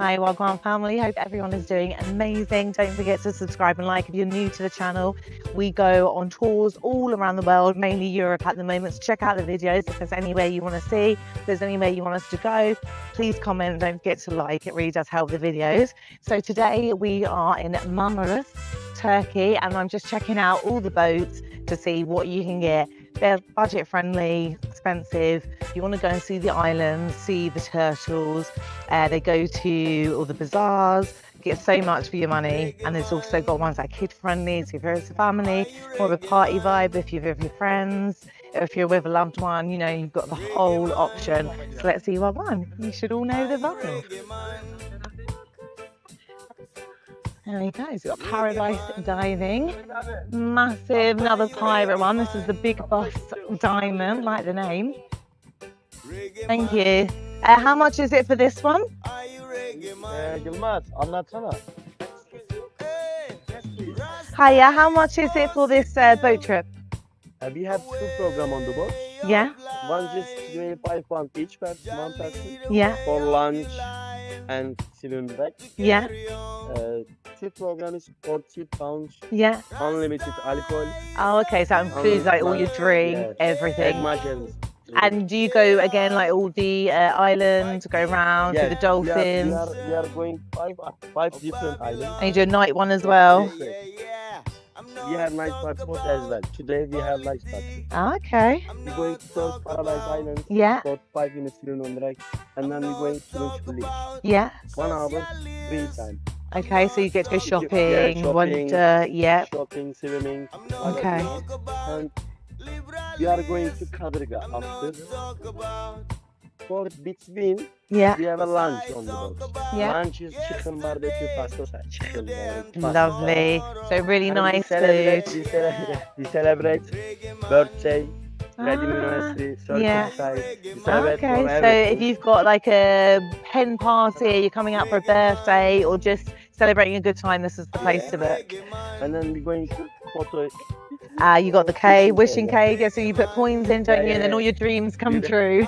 Hi Wagwan family, hope everyone is doing amazing. Don't forget to subscribe and like if you're new to the channel. We go on tours all around the world, mainly Europe at the moment, so check out the videos if there's anywhere you want to see, if there's anywhere you want us to go, please comment and don't forget to like, it really does help the videos. So today we are in Marmaris, Turkey, and I'm just checking out all the boats to see what you can get. They're budget friendly, expensive. You want to go and see the islands, see the turtles. They go to all the bazaars, get so much for your money. And there's also got ones that are kid friendly, so if you're with a family, more of a party vibe if you're with your friends, if you're with a loved one, you know, you've got the whole option. So let's see what one. You should all know the vibe. There we go, so we've got Paradise Diving, massive, another pirate one. This is the Big Boss Diamond, like the name. Thank you. How much is it for this one? Yılmaz, anlatsana. Hiya, how much is it for this boat trip? We have two programs on the boat. Yeah. One just 25 pounds each per one person. Yeah. For lunch and swimming back. Yeah. Two program is 40 pounds. Yeah. Unlimited alcohol. Oh, okay, so that includes like all your drink, everything. And do you go again like all the islands, go around to the dolphins? We are going five different islands. And you do a night one as well? We have night passport as well. Today we have night passport. Okay. We're going to first Paradise Island. Yeah. For 5 minutes on the right, and then we're going to Beach. Yeah. 1 hour, 3 time. Okay, so you get to go shopping, wander, yeah. Shopping, swimming. Okay. And we are going to Kadırga after. For between, we have a lunch on the boat. Yeah. Lunch is chicken barbecue pasta. Chicken barbecue pasta. Lovely. So really And nice food. We celebrate birthday, wedding anniversary, circumcise. Okay, so if you've got like a hen party, you're coming out for a birthday, or just celebrating a good time, this is the place to book. And then we're going to photo. You got the cave, wishing cave, so you put coins in, don't you, and then all your dreams come true.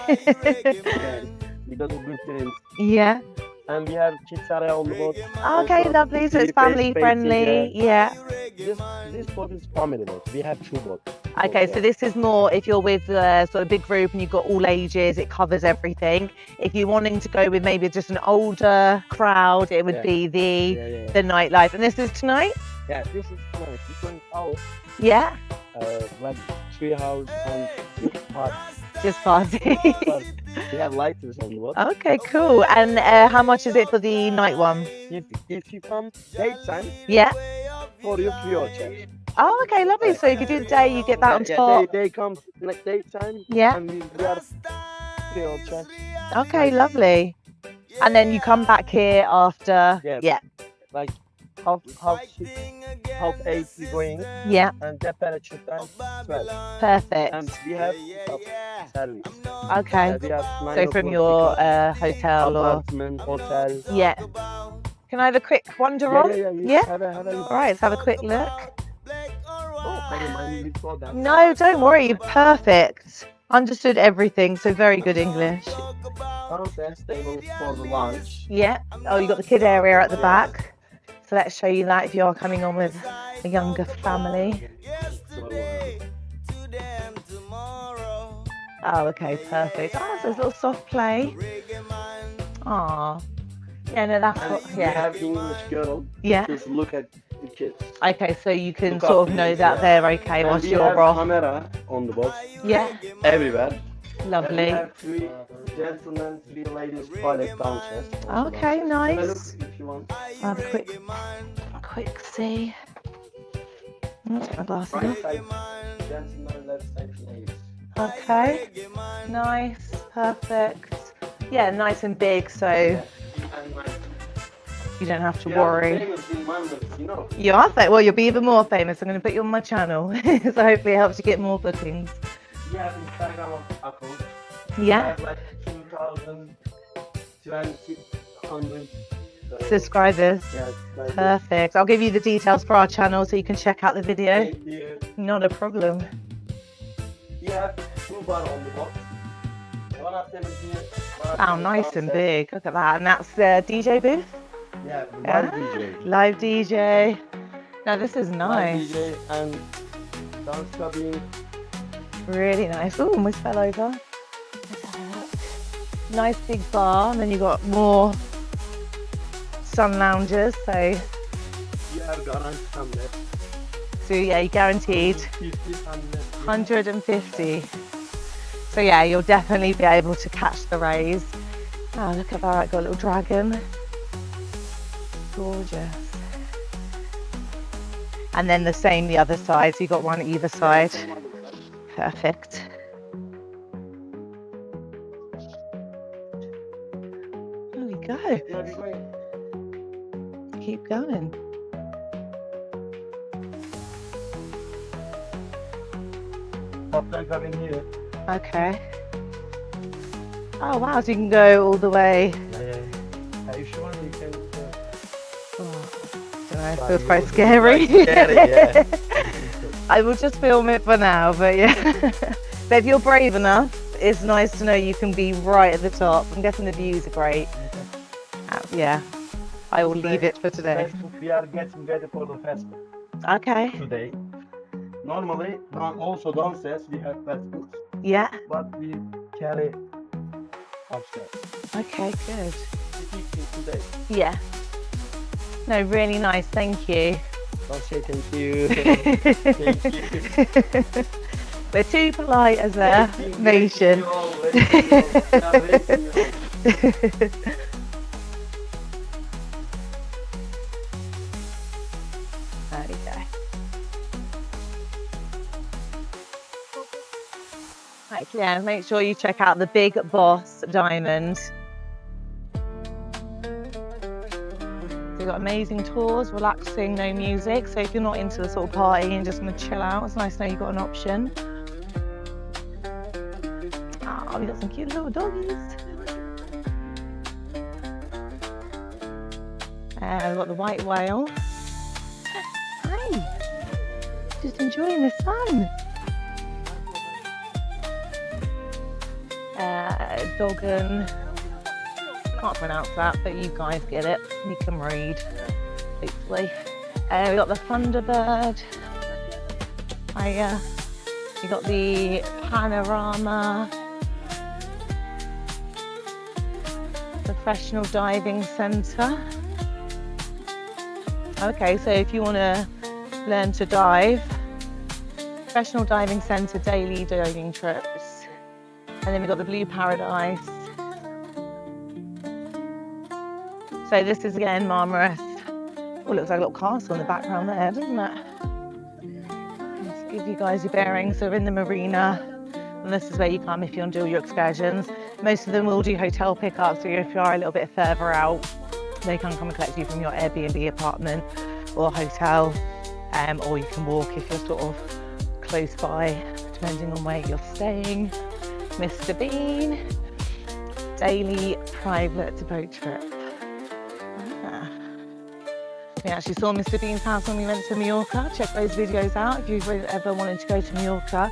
We got the good dreams. Yeah. And we have kids area on the boat. Okay, lovely, so it's family friendly, yeah. This boat is family boat. We have 2 boats. Okay, so this is more if you're with a sort of big group and you've got all ages, it covers everything. If you're wanting to go with maybe just an older crowd, it would be the nightlife. And this is tonight? Yeah, this is tonight. This one house. Yeah. Like tree house and party. Just party. We have lighters on the boat. Okay, cool. And how much is it for the night one? If you come daytime, for you free of charge. Oh, okay, lovely. So if you do the day, you get that on top. They come like daytime. Yeah. And we are free of charge. Okay, lovely. And then you come back here after. Yeah. Like half 8 we're going. Yeah. And temperature time 12. Perfect. And we have service. Okay. We have so from your hotel apartment, hotel. Yeah. Can I have a quick wander on? Yeah. Have a All right, let's have a quick look. Oh, no, don't worry. Perfect. Understood everything, so very good English. Downstairs table for the lunch. Yeah. Oh, you got the kid area at the back. So let's show you that if you are coming on with a younger family. Oh, okay, perfect. Oh, so there's a little soft play. Aw. Yeah, no, that's what, We have English girl. Yeah. Just look at the kids. Okay, so you can sort of know that they're okay whilst you're off. Camera on the boat. Yeah. Everywhere. Lovely. We have 3 gentlemen, 3 ladies toilet downstairs. Okay, nice. Have a look if you want. I'll have a quick see. Take my glasses Right off. side gentlemen, left side ladies. Okay. Nice. Perfect. Yeah, nice and big, so you don't have to worry. Famous in Marmaris, you know. You are well, you'll be even more famous. I'm going to put you on my channel. So hopefully it helps you get more bookings. We have Instagram account. Yeah. We have like 2,000, 2,100 subscribers. Yes, like Perfect. I'll give you the details for our channel so you can check out the video. Thank you. Not a problem. We have 2 bar on the box. Oh, nice and big. Look at that. And that's the DJ booth? Yeah, live DJ. Live DJ. Now this is nice. Live DJ and dance cabin. Really nice. Oh, almost fell over. Nice big bar, and then you've got more sun loungers. So yeah, you're guaranteed 150. So yeah, you'll definitely be able to catch the rays. Oh, look at that, got a little dragon. Gorgeous. And then the same the other side, so you've got one either side. Perfect. There we go. Keep going. Here. Okay. Oh wow, so you can go all the way. If you want, you can. Don't know, it feels quite scary. Yeah. I will just film it for now, but yeah. But if you're brave enough, it's nice to know you can be right at the top. I'm guessing the views are great. Yeah, I will leave it for today. We are getting ready for the festival. Okay. Today. Normally, also downstairs we have festivals. Yeah. But we carry upstairs. Okay, good. Today. Yeah. No, really nice. Thank you. I'll say thank you. Thank you. We're too polite as a nation. There we go. Right, yeah, make sure you check out the Big Boss Diamond. We've got amazing tours, relaxing, no music. So if you're not into the sort of party and just want to chill out, it's nice to know you've got an option. Oh, we got some cute little doggies. We've got the white whale. Hi, just enjoying the sun. Doggin. Can't pronounce that, but you guys get it. You can read, hopefully. We got the Thunderbird. You got the Panorama. Professional Diving Centre. Okay, so if you want to learn to dive, Professional Diving Centre daily diving trips. And then we've got the Blue Paradise. So this is again Marmaris. Oh, looks like a little castle in the background there, doesn't it? Let's give you guys your bearings. So we're in the marina, and this is where you come if you want to do your excursions. Most of them will do hotel pickups, so if you are a little bit further out, they can come and collect you from your Airbnb apartment or hotel, or you can walk if you're sort of close by, depending on where you're staying. Mr. Bean, daily private boat trip. We actually saw Mr. Bean's house when we went to Mallorca. Check those videos out if you've ever wanted to go to Mallorca.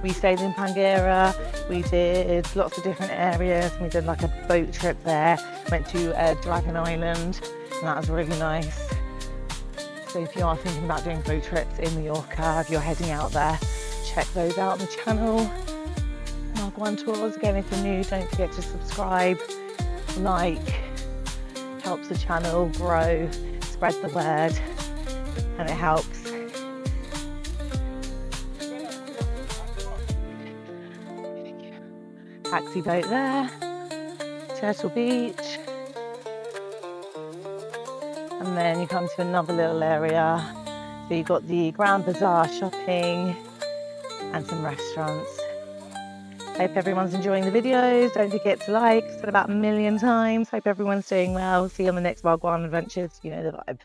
We stayed in Panguera, we did lots of different areas, we did like a boat trip there, went to Dragon Island, and that was really nice. So if you are thinking about doing boat trips in Mallorca, if you're heading out there, check those out on the channel. Mark One Tours, again if you're new, don't forget to subscribe, like, helps the channel grow, spread the word, and it helps. Taxi boat there, Turtle Beach, and then you come to another little area. So you've got the Grand Bazaar shopping and some restaurants. Hope everyone's enjoying the videos. Don't forget to like, said about 1 million times. Hope everyone's doing well. See you on the next Wagwan Adventures. You know the vibe.